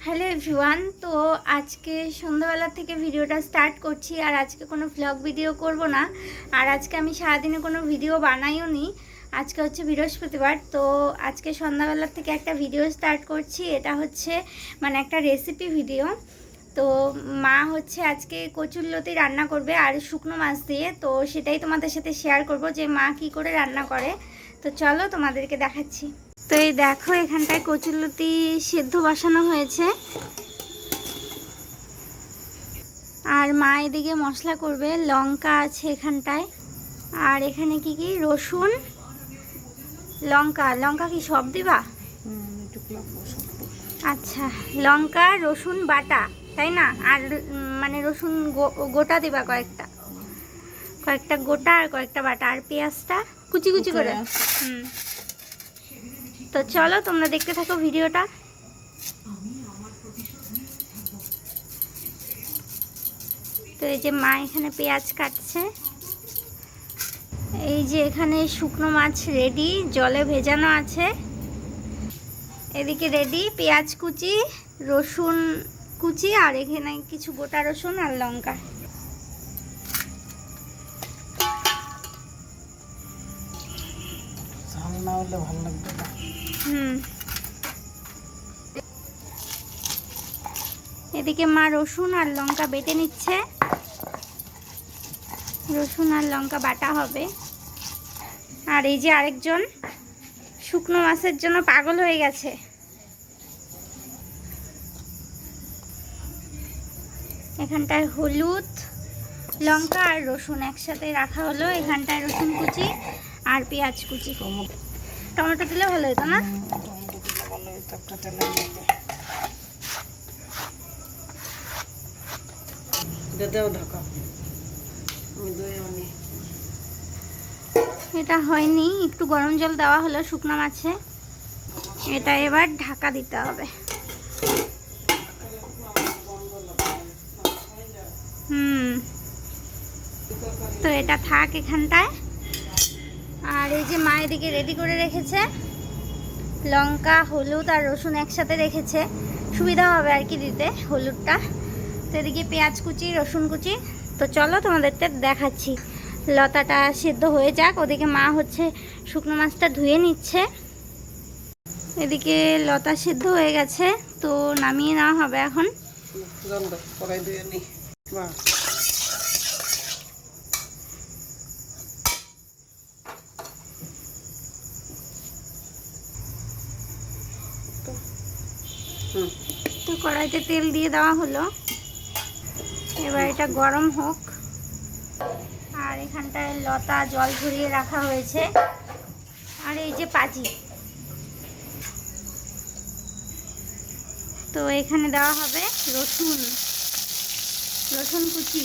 Hello everyone. তো আজকে সন্ধ্যাবেলা থেকে ভিডিওটা স্টার্ট করছি। আর আজকে কোনো ভ্লগ ভিডিও করব না। আর আজকে আমি সারাদিনে কোনো ভিডিও বানাইও নি। আজকে হচ্ছে বৃহস্পতিবার। তো আজকে সন্ধ্যাবেলা থেকে একটা ভিডিও স্টার্ট করছি। এটা হচ্ছে মানে একটা রেসিপি ভিডিও। তো মা হচ্ছে আজকে কচুরলতি রান্না করবে আর শুকনো মাছ দিয়ে। তো সেটাই তোমাদের সাথে শেয়ার করব যে মা কি করে রান্না করে। তো চলো তোমাদেরকে দেখাচ্ছি। তো এই দেখো, এখানটায় কচুরলতি সেদ্ধ বসানো হয়েছে আর মা এদিকে মশলা করবে। লঙ্কা আছে এখানটায়, আর এখানে কি কি রসুন লঙ্কা কি সব দিবা? আচ্ছা, লঙ্কা রসুন বাটা, তাই না? আর মানে রসুন গোটা দিবা কয়েকটা গোটা আর কয়েকটা বাটা, আর পেঁয়াজটা কুচি কুচি করে। তো চলো তোমরা দেখতে থাকো ভিডিওটা। তো এই যে মা এখানে পেঁয়াজ কাটছে। এই যে এখানে শুকনো মাছ রেডি, জলে ভেজানো আছে। এদিকে রেডি পেঁয়াজ কুচি, রসুন কুচি, আর এখানে কিছু গোটা রসুন আর লঙ্কা। এদিকে মা রসুন আর লঙ্কা বেটে নিচ্ছে। রসুন আর লঙ্কা বাটা হবে। আর এই যে আরেকজন শুকনো মাছের জন্য পাগল হয়ে গেছে। এখানটায় হলুদ, লঙ্কা আর রসুন একসাথে রাখা হলো। এখানটায় রসুন কুচি আর পেঁয়াজ কুচি। টমেটো দিলে ভালো হতো না? এটা হয়নি, একটু গরম জল দেওয়া হলো শুকনো মাছে। এটা এবার ঢাকা দিতে হবে। তো এটা থাক এখানটায়। আর এই যে মা এদিকে রেডি করে রেখেছে, লঙ্কা হলুদ আর রসুন একসাথে রেখেছে, সুবিধা হবে আর কি দিতে হলুদটা। তো এদিকে পেঁয়াজ কুচি রসুন কুচি। তো চলো তোমাদেরকে দেখাচ্ছি। লতাটা সিদ্ধ হয়ে যাক, ওদিকে মা হচ্ছে শুকনো মাছটা ধুয়ে নিচ্ছে। এদিকে লতা সিদ্ধ হয়ে গেছে, তো নামিয়ে নেওয়া হবে এখন। তো কড়াইতে তেল দিয়ে দেওয়া হলো, এবার এটা গরম হোক। আর এখানটায় লতা জল ঝরিয়ে রাখা হয়েছে। আর এই যে পাজি, তো এখানে দেওয়া হবে রসুন কুচি।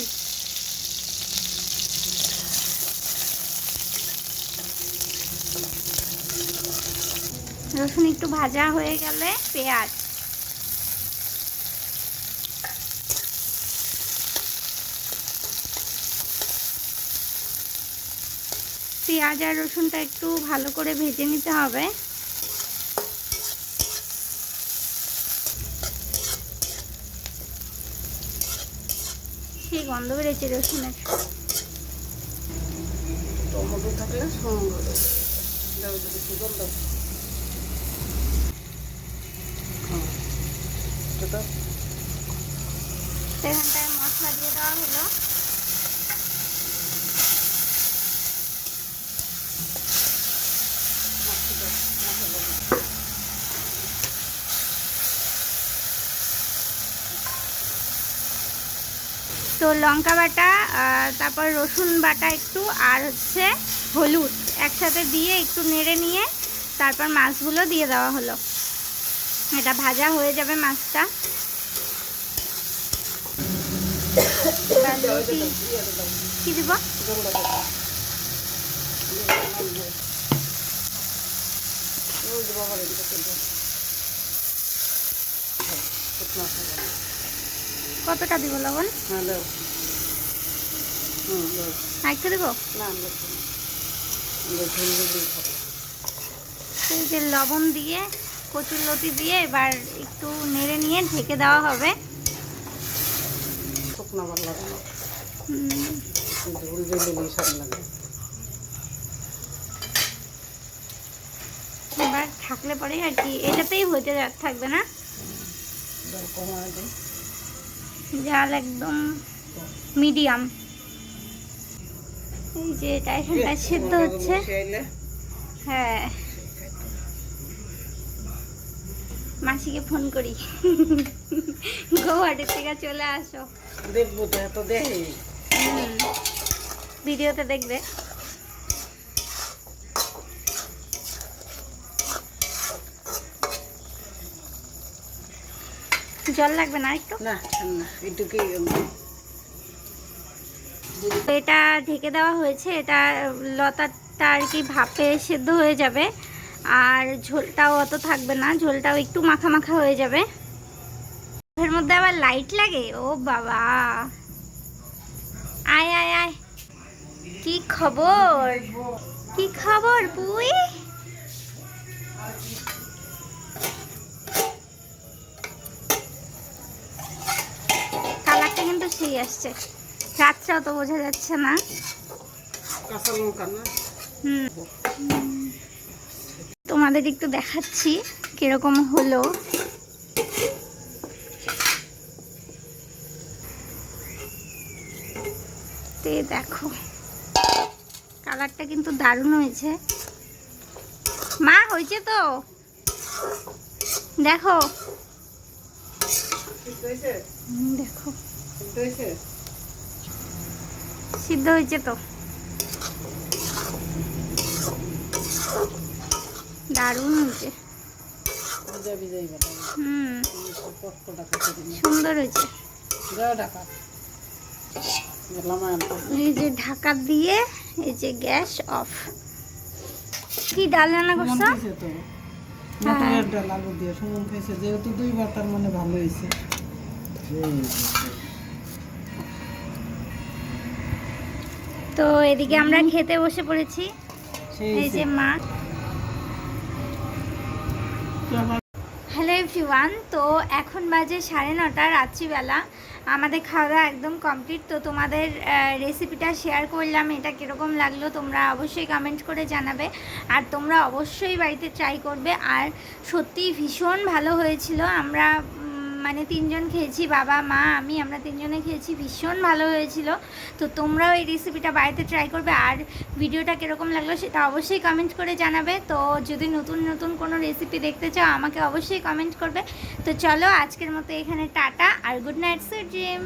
রসুন একটু ভাজা হয়ে গেলে পেঁয়াজ। পেঁয়াজ আর রসুনটা একটু ভালো করে ভেজে নিতে হবে। সেই গন্ধ বেড়েছে রসুনের। টমেটো থাকলে এখানটায় মশলা দিয়ে দেওয়া হলো। তো লঙ্কা বাটা, তারপর রসুন বাটা একটু, আর হচ্ছে হলুদ একসাথে দিয়ে একটু নেড়ে নিয়ে তারপর মাছগুলো দিয়ে দেওয়া হলো। এটা ভাজা হয়ে যাবে মাছটা। কি দিব? কতটা দিব লবণ? আরেকটু দিব। এই যে লবণ দিয়ে কচুরলতি দিয়ে এবার একটু নেড়ে নিয়ে ঢেকে দেওয়া হবে। শুকনো ভালো লাগে না, হুম, ঝোল ঝোল স্বাদ লাগে। এবার থাকলে পরে আর কি এটাতেই হতে থাকবে না, জল কমায় দিই। জাল একদম মিডিয়াম। এই যে এটা এখানটা সেদ্ধ হচ্ছে। হ্যাঁ, মাসিকে ফোন করি, গৌহাটি থেকে চলে আসো। দেখবো তো, এত দেখি ভিডিওতে দেখবে। জল লাগবে না একটু? না না, এটুকুই। এটা ঢেকে দেওয়া হয়েছে, এটা লতাটা আর কি ভাপে সেদ্ধ হয়ে যাবে, আর ঝোলটাও অত থাকবে না, ঝোলটাও একটু মাখা মাখা হয়ে যাবে। এর মধ্যে আবার লাইট লাগে, ও বাবা। আয় আয় আয়, কি খবর, কি খবর পুই? কালারটা কিন্তু সেই আসছে, রাতটাও তো বোঝা যাচ্ছে না। কাঁচা লঙ্কা না? তোমাদের একটু দেখাচ্ছি কিরকম হলো। তে দেখো কালারটা কিন্তু দারুণ হয়েছে। মা হয়েছে তো, দেখো দেখো সিদ্ধ হয়েছে তো, দারুণ হয়েছে। সুন্দর হয়েছে। এই যে ঢাকা দিয়ে, এই যে গ্যাস অফ। কি ডাল রান্না করছো? মটরের ডাল আলু দিয়ে সুমন খাইছে, যেহেতু দুইবার তার মানে ভালো হয়েছে। তো এদিকে আমরা খেতে বসে পড়েছি। এই যে মা। হ্যালো এভরিওয়ান, তো এখন বাজে 9:30 রাত্রিবেলা। আমাদের খাওয়া দাওয়া একদম কমপ্লিট। তো তোমাদের রেসিপিটা শেয়ার করলাম, এটা কীরকম লাগলো তোমরা অবশ্যই কমেন্ট করে জানাবে, আর তোমরা অবশ্যই বাড়িতে ট্রাই করবে। আর সত্যিই ভীষণ ভালো হয়েছিল। আমরা মানে 3 জন খেয়েছি, বাবা মা আমি, আমরা 3 জনে খেয়েছি, ভীষণ ভালো হয়েছিল। তো তোমরাও এই রেসিপিটা বাড়িতে ট্রাই করবে, আর ভিডিওটা কীরকম লাগলো সেটা অবশ্যই কমেন্ট করে জানাবে। তো যদি নতুন নতুন কোনো রেসিপি দেখতে চাও আমাকে অবশ্যই কমেন্ট করবে। তো চলো আজকের মতো এখানে টাটা আর গুড নাইট সুইট ড্রিম।